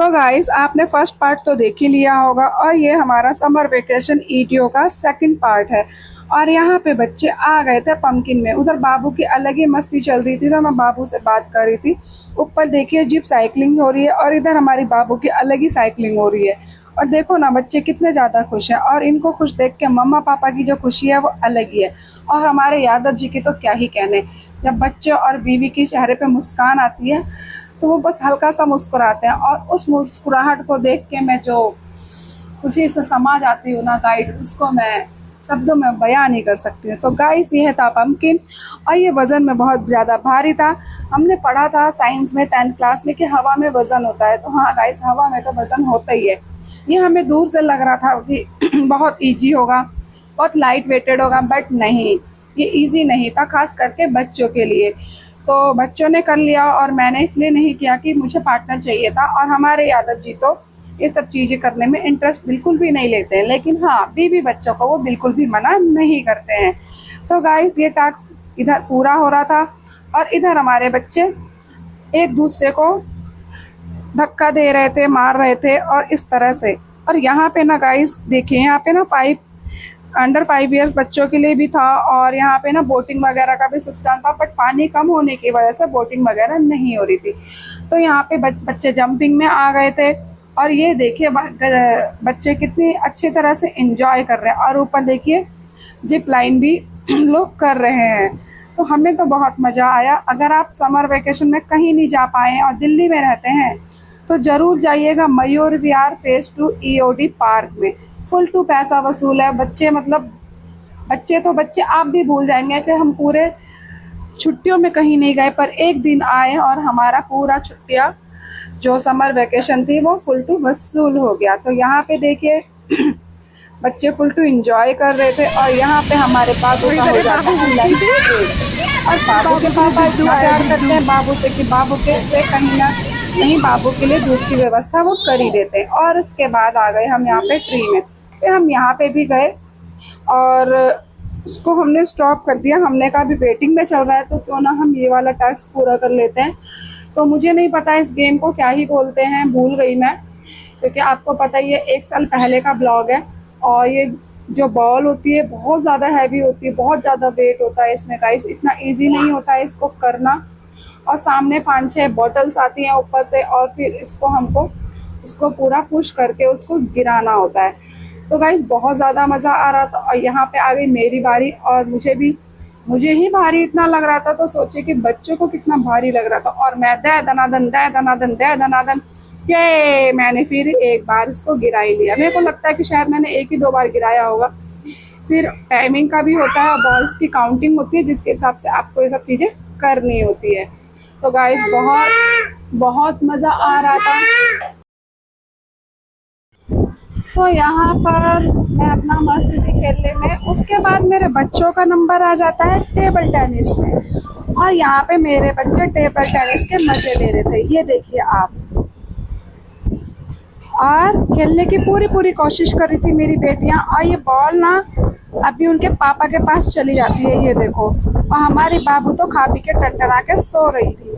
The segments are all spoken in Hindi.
तो गाइस आपने फर्स्ट पार्ट तो देख ही लिया होगा और ये हमारा समर वेकेशन ईटीओ का सेकंड पार्ट है। और यहाँ पे बच्चे आ गए थे पंपकिन में। उधर बाबू की अलग ही मस्ती चल रही थी तो मैं बाबू से बात कर रही थी। ऊपर देखिए जीप साइकिलिंग हो रही है और इधर हमारी बाबू की अलग ही साइकिलिंग हो रही है। और देखो ना बच्चे कितने ज़्यादा खुश हैं और इनको खुश देख के मम्मा पापा की जो खुशी है वो अलग ही है। और हमारे यादव जी की तो क्या ही कहने, जब बच्चे और बीवी के चेहरे पे मुस्कान आती है तो वो बस हल्का सा मुस्कुराते हैं और उस मुस्कुराहट को देख के मैं जो खुशी से समा जाती हूँ ना गाइड, उसको मैं शब्दों में बयान नहीं कर सकती हूँ। तो गाइस ये था पंपकिन और ये वज़न में बहुत ज़्यादा भारी था। हमने पढ़ा था साइंस में 10th क्लास में कि हवा में वज़न होता है, तो हाँ गाइस हवा में तो वज़न होता ही है। ये हमें दूर से लग रहा था कि बहुत ईजी होगा, बहुत लाइट वेटेड होगा, बट नहीं, ये ईजी नहीं था, खास करके बच्चों के लिए। तो बच्चों ने कर लिया और मैंने इसलिए नहीं किया कि मुझे पार्टनर चाहिए था। और हमारे यादव जी तो ये सब चीज़ें करने में इंटरेस्ट बिल्कुल भी नहीं लेते हैं, लेकिन हाँ बीवी बच्चों को वो बिल्कुल भी मना नहीं करते हैं। तो गाइस ये टास्क इधर पूरा हो रहा था और इधर हमारे बच्चे एक दूसरे को धक्का दे रहे थे, मार रहे थे और इस तरह से। और यहाँ पे ना गाइस देखिए, यहाँ पे ना अंडर 5 ईयर्स बच्चों के लिए भी था और यहाँ पे ना बोटिंग वगैरह का भी सिस्टम था, बट पानी कम होने की वजह से बोटिंग वगैरह नहीं हो रही थी। तो यहाँ पे बच्चे जंपिंग में आ गए थे और ये देखिए बच्चे कितनी अच्छी तरह से एंजॉय कर रहे हैं। और ऊपर देखिए जिप लाइन भी लोग कर रहे हैं। तो हमें तो बहुत मज़ा आया। अगर आप समर वेकेशन में कहीं नहीं जा पाए और दिल्ली में रहते हैं तो ज़रूर जाइएगा Mayur Vihar phase 2 EOD park में। फुल टू पैसा वसूल है। बच्चे आप भी भूल जाएंगे कि हम पूरे छुट्टियों में कहीं नहीं गए, पर एक दिन आए और हमारा पूरा छुट्टियां जो समर वेकेशन थी वो फुल टू वसूल हो गया। तो यहाँ पे देखिए बच्चे फुल टू एंजॉय कर रहे थे और यहाँ पे हमारे बाबू का हो जाता है लंच ब्रेक। और बाबू के पापा इतना प्यार करते हैं बाबू से कि बाबू के से कहीं ना कहीं बाबू के लिए दूध की व्यवस्था वो कर ही देते हैं। और उसके बाद आ गए हम यहाँ पे ट्री में। फिर हम यहाँ पे भी गए और उसको हमने स्टॉप कर दिया। हमने कहा अभी वेटिंग में चल रहा है तो क्यों ना हम ये वाला टास्क पूरा कर लेते हैं। तो मुझे नहीं पता इस गेम को क्या ही बोलते हैं, भूल गई मैं, क्योंकि आपको पता ही है 1 साल पहले का ब्लॉग है। और ये जो बॉल होती है बहुत ज़्यादा हैवी होती है, बहुत ज़्यादा वेट होता है इसमें गाइस, इतना ईजी नहीं होता है इसको करना। और सामने 5-6 बॉटल्स आती हैं ऊपर से और फिर इसको हमको उसको पूरा पुश करके उसको गिराना होता है। तो गाइस बहुत ज़्यादा मज़ा आ रहा था। और यहाँ पे आ गई मेरी बारी और मुझे ही भारी इतना लग रहा था, तो सोचे कि बच्चों को कितना भारी लग रहा था। और मैं दे दनादन ये मैंने फिर एक बार इसको गिरा ही लिया। मेरे को लगता है कि शायद मैंने 1 ही 2 बार गिराया होगा। फिर टाइमिंग का भी होता है और बॉल्स की काउंटिंग होती है जिसके हिसाब से आपको ये सब चीज़ें करनी होती है। तो गाइस बहुत मज़ा आ रहा था। तो यहाँ पर मैं अपना मस्त थी खेलने में। उसके बाद मेरे बच्चों का नंबर आ जाता है टेबल टेनिस में और यहाँ पे मेरे बच्चे टेबल टेनिस के मज़े ले रहे थे, ये देखिए आप। और खेलने की पूरी कोशिश कर रही थी मेरी बेटियाँ। और ये बॉल ना अभी उनके पापा के पास चली जाती है, ये देखो। और हमारी बाबू तो खा पी के टटरा के सो रही थी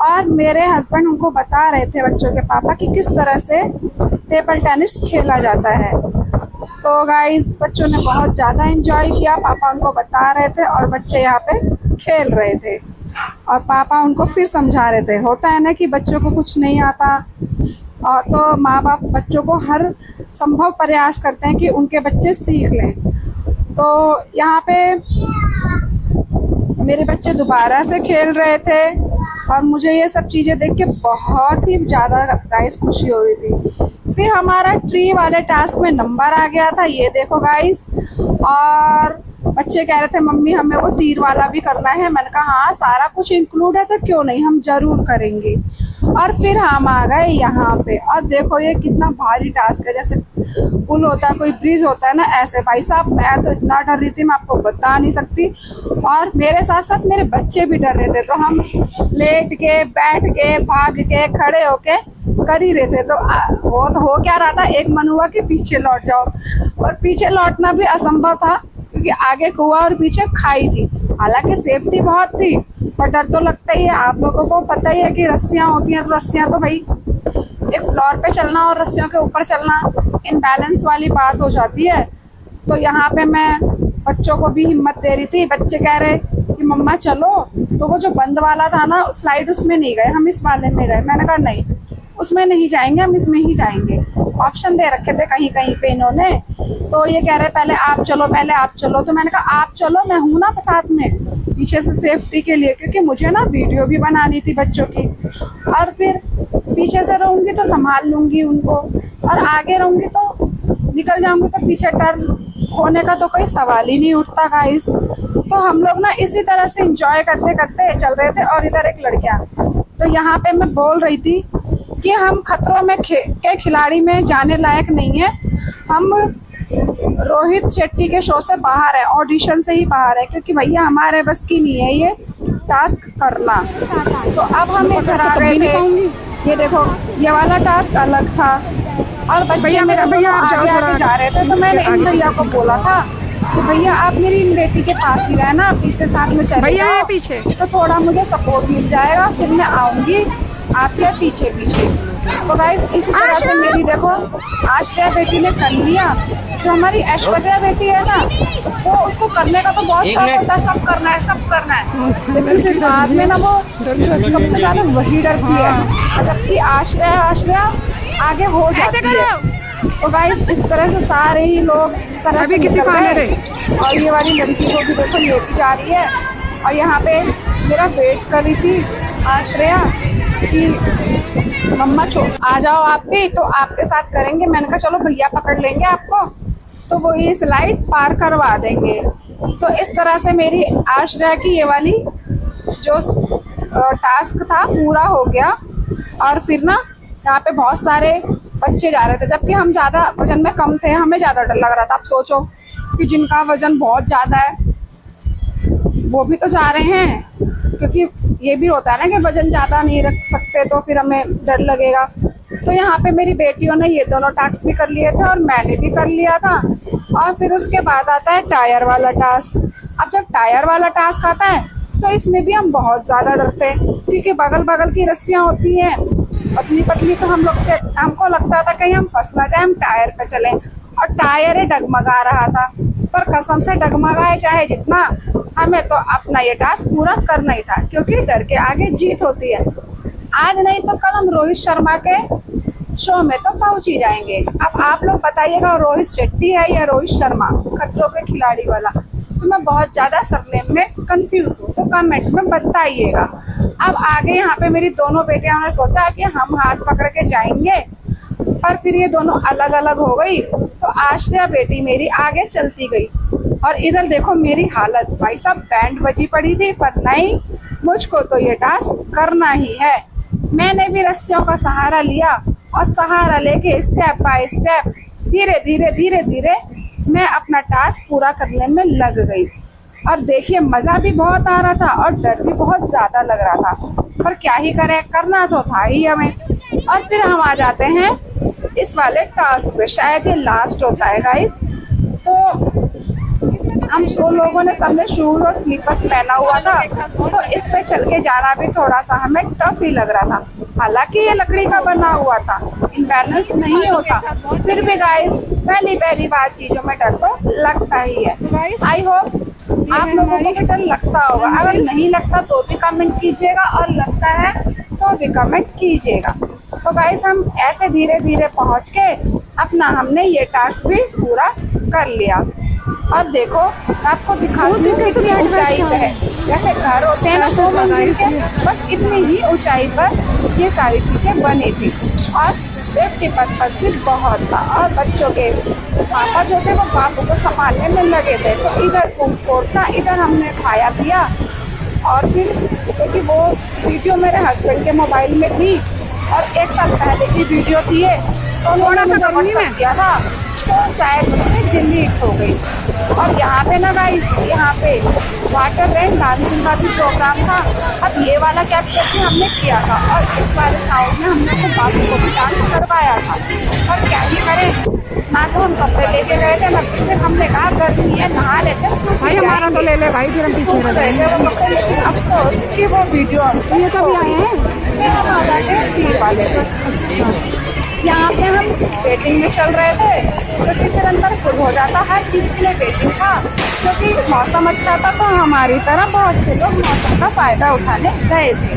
और मेरे हस्बैंड उनको बता रहे थे बच्चों के पापा कि किस तरह से टेबल टेनिस खेला जाता है। तो गाइस बच्चों ने बहुत ज़्यादा एंजॉय किया। पापा उनको बता रहे थे और बच्चे यहाँ पे खेल रहे थे और पापा उनको फिर समझा रहे थे। होता है ना कि बच्चों को कुछ नहीं आता और तो माँ बाप बच्चों को हर संभव प्रयास करते हैं कि उनके बच्चे सीख लें। तो यहाँ पे मेरे बच्चे दोबारा से खेल रहे थे और मुझे ये सब चीज़ें देख के बहुत ही ज़्यादा गाइस खुशी हो रही थी। फिर हमारा ट्री वाले टास्क में नंबर आ गया था, ये देखो गाइस। और बच्चे कह रहे थे मम्मी हमें वो तीर वाला भी करना है। मैंने कहा हाँ सारा कुछ इंक्लूड है तो क्यों नहीं, हम जरूर करेंगे। और फिर हम आ गए यहाँ पे और देखो ये कितना भारी टास्क है, जैसे पुल होता है, कोई ब्रिज होता है ना, ऐसे। भाई साहब मैं तो इतना डर रही थी मैं आपको बता नहीं सकती। और मेरे साथ साथ मेरे बच्चे भी डर रहे थे, तो हम लेट के बैठ के भाग के खड़े होके कर ही रहे थे। तो हो क्या रहा था, एक मन हुआ कि पीछे लौट जाओ, और पीछे लौटना भी असंभव था क्योंकि आगे कुआं और पीछे खाई थी। हालांकि सेफ्टी बहुत थी पर डर तो लगता ही है। आप लोगों को पता ही है कि रस्सियां होती हैं, तो रस्सियां तो भाई एक फ्लोर पे चलना और रस्सियों के ऊपर चलना इनबैलेंस वाली बात हो जाती है। तो यहाँ पे मैं बच्चों को भी हिम्मत दे रही थी, बच्चे कह रहे कि मम्मा चलो, तो वो जो बंद वाला था ना स्लाइड, उसमें नहीं गए, हम इस वाले में गए। मैंने कहा नहीं, उसमें नहीं जाएंगे, हम इसमें ही जाएंगे। ऑप्शन दे रखे थे कहीं कहीं पे इन्होंने, तो ये कह रहे पहले आप चलो, पहले आप चलो। तो मैंने कहा आप चलो, मैं हूं ना साथ में, पीछे से सेफ्टी के लिए, क्योंकि मुझे ना वीडियो भी बनानी थी बच्चों की। और फिर पीछे से रहूंगी तो संभाल लूंगी उनको, और आगे रहूंगी तो निकल जाऊंगी तो पीछे टर्न होने का तो कोई सवाल ही नहीं उठता गाइस। तो हम लोग ना इसी तरह से एंजॉय करते करते चल रहे थे। और इधर एक लड़कियां, तो यहाँ पे मैं बोल रही थी कि हम खतरों में के खिलाड़ी में जाने लायक नहीं है, हम रोहित शेट्टी के शो से बाहर है, ऑडिशन से ही बाहर है, क्योंकि भैया हमारे बस की नहीं है ये टास्क करना। तो अब हम घर आ गए थे। ये देखो, ये वाला टास्क अलग था और बच्चे मेरे आगे जा रहे थे। तो मैंने इन भैया को बोला था कि भैया आप मेरी इन बेटी के पास ही रहना, पीछे साथ में चले भैया है पीछे, तो थोड़ा मुझे सपोर्ट मिल जाएगा, फिर मैं आऊंगी आपके पीछे पीछे। तो गाइस इसी तरह से मेरी देखो आश्रया बेटी ने कर लिया। जो हमारी ऐश्वर्या बेटी है ना, वो उसको करने का तो बहुत शौक होता है, सब करना है सब करना है, लेकिन फिर बाद में ना वो सबसे ज्यादा वही डरती है, जबकि आश्रया आगे हो जाती है। तो गाइस इस तरह से सारे ही लोग इस तरह अभी से किसी को आने दे। और ये वाली लड़की को भी देखो लेके जा रही है। और यहाँ पे मेरा वेट कर रही थी आश्रया कि मम्मा आ जाओ आप भी, तो आपके साथ करेंगे। मैंने कहा चलो भैया पकड़ लेंगे आपको, तो वो ये स्लाइड पार करवा देंगे। तो इस तरह से मेरी आश्रया की ये वाली जो टास्क था पूरा हो गया। और फिर ना यहाँ पे बहुत सारे बच्चे जा रहे थे, जबकि हम ज्यादा वजन में कम थे, हमें ज्यादा डर लग रहा था। अब सोचो कि जिनका वजन बहुत ज्यादा है वो भी तो जा रहे हैं, क्योंकि ये भी होता है ना कि वजन ज्यादा नहीं रख सकते तो फिर हमें डर लगेगा। तो यहाँ पे मेरी बेटियों ने ये दोनों टास्क भी कर लिए थे और मैंने भी कर लिया था। और फिर उसके बाद आता है टायर वाला टास्क। अब जब टायर वाला टास्क आता है तो इसमें भी हम बहुत ज्यादा डरते हैं, क्योंकि बगल बगल की रस्सियां होती हैं पतली पतली, तो हमको लगता था कहीं हम फंस ना जाए, हम टायर पे चले। और टायर ही डगमगा रहा था, पर कसम से डगमगाए चाहे जितना, हमें तो अपना ये टास्क पूरा करना ही था, क्योंकि डर के आगे जीत होती है। आज नहीं तो कल हम रोहित शर्मा के शो में तो पहुंच ही जाएंगे। अब आप लोग बताइएगा रोहित शेट्टी है या रोहित शर्मा खतरों के खिलाड़ी वाला। तो मैं बहुत ज्यादा सरनेम में कंफ्यूज हूँ, तो कमेंट में बताइएगा। अब आगे यहाँ पे मेरी दोनों बेटियां ने सोचा कि हम हाथ पकड़ के जाएंगे, पर फिर ये दोनों अलग अलग हो गई। तो आश्रया बेटी मेरी आगे चलती गई। और इधर देखो मेरी हालत, भाई साहब बैंड बजी पड़ी थी, पर नहीं, मुझको तो ये टास्क करना ही है। मैंने भी रस्सियों का सहारा लिया और सहारा लेके स्टेप बाय स्टेप धीरे धीरे धीरे धीरे मैं अपना टास्क पूरा करने में लग गई। और देखिए मजा भी बहुत आ रहा था और डर भी बहुत ज्यादा लग रहा था, पर क्या ही करें, करना तो था ही हमें। और फिर हम आ जाते हैं इस वाले टास्क पे, शायद ये लास्ट होता है गाइस। तो हम दो लोगों ने सबने शूज और स्लीपर्स पहना हुआ था, तो इस पे चल के जाना भी थोड़ा सा हमें टफ ही लग रहा था। हालांकि ये लकड़ी का बना हुआ था, इनबैलेंस नहीं होता, फिर भी गाइस पहली बार चीजों में डर तो लगता ही है। आई होप आप लोगों को भी डर लगता होगा, अगर नहीं लगता तो भी कमेंट कीजिएगा, और लगता है तो भी कमेंट कीजिएगा। तो गाइस हम ऐसे धीरे धीरे पहुंच के अपना हमने ये टास्क भी पूरा कर लिया। और देखो आपको दिखाती हूँ कितनी ऊंचाई पे है, जैसे घर होते हैं ना 2 मंजिल के, बस इतनी ही ऊंचाई पर ये सारी चीजें बनी थी। और सेफ्टी पर्पज भी बहुत था, और बच्चों के पापा जो थे वो बाबू को संभालने में लगे थे। तो इधर फूड कोर्ट था, इधर हमने खाया पिया। और फिर क्योंकि वो वीडियो मेरे हस्बैंड के मोबाइल में थी और 1 साल पहले की वीडियो थी ये, तो उन्होंने मुझे व्हाट्सएप किया था, तो शायद मुझसे डिलीट हो गई। और यहाँ पे ना गाइस, यहाँ पे वाटर रेन डांसिंग का भी प्रोग्राम था। अब ये वाला कैप्चर भी हमने किया था, और इस वाले साउंड में हमने तो बाबू को भी डांस करवाया था। और क्या ही करें, ना तो हम कपड़े लेके गए थे, ना सिर्फ हमने कहा गर्मी है नहा लेते, सूख भाई हमारा तो ले ले भाई, फिर हम पीछे सूख रह गए थे वो कपड़े, लेकिन अफसोस कि वो वीडियो हमसे ये कभी आए हैं? फिर हम आ जाते हैं तीर वाले पर। यहाँ पे हम वेटिंग में चल रहे थे, क्योंकि फिर अंदर फुल हो जाता, हर चीज़ के लिए वेटिंग था, क्योंकि मौसम अच्छा था, तो हमारी तरह बहुत से लोग मौसम का फ़ायदा उठाने गए थे।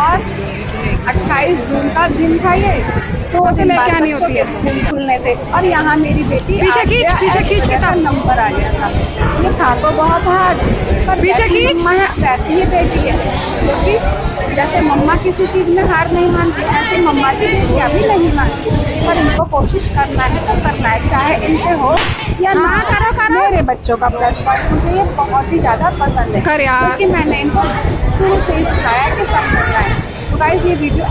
और 28 जून का दिन था ये, तो से लेके आनी बच्चों होती के है। स्कूल खुलने थे, और यहाँ मेरी बेटी पीछे आज खींच, गया, पीछे ऐश खींच वजह किताब। से नंबर आ गया था। ये था तो बहुत हार्ड, पर पीछे जैसी खींच। मम्मा है वैसी ही बेटी है, क्योंकि जैसे मम्मा किसी चीज़ में हार नहीं मानती, ऐसे मम्मा की बेटियाँ भी नहीं मानती, पर इनको कोशिश करना है तो करना है, चाहे इनसे हो या ना। हाँ, करो, करो। मेरे बच्चों का प्लस पॉइंट मुझे ये बहुत ही ज़्यादा पसंद है, कर यार। क्योंकि मैंने इनको शुरू से ही सिखाया है कि सब करना है। तो गाइस ये वीडियो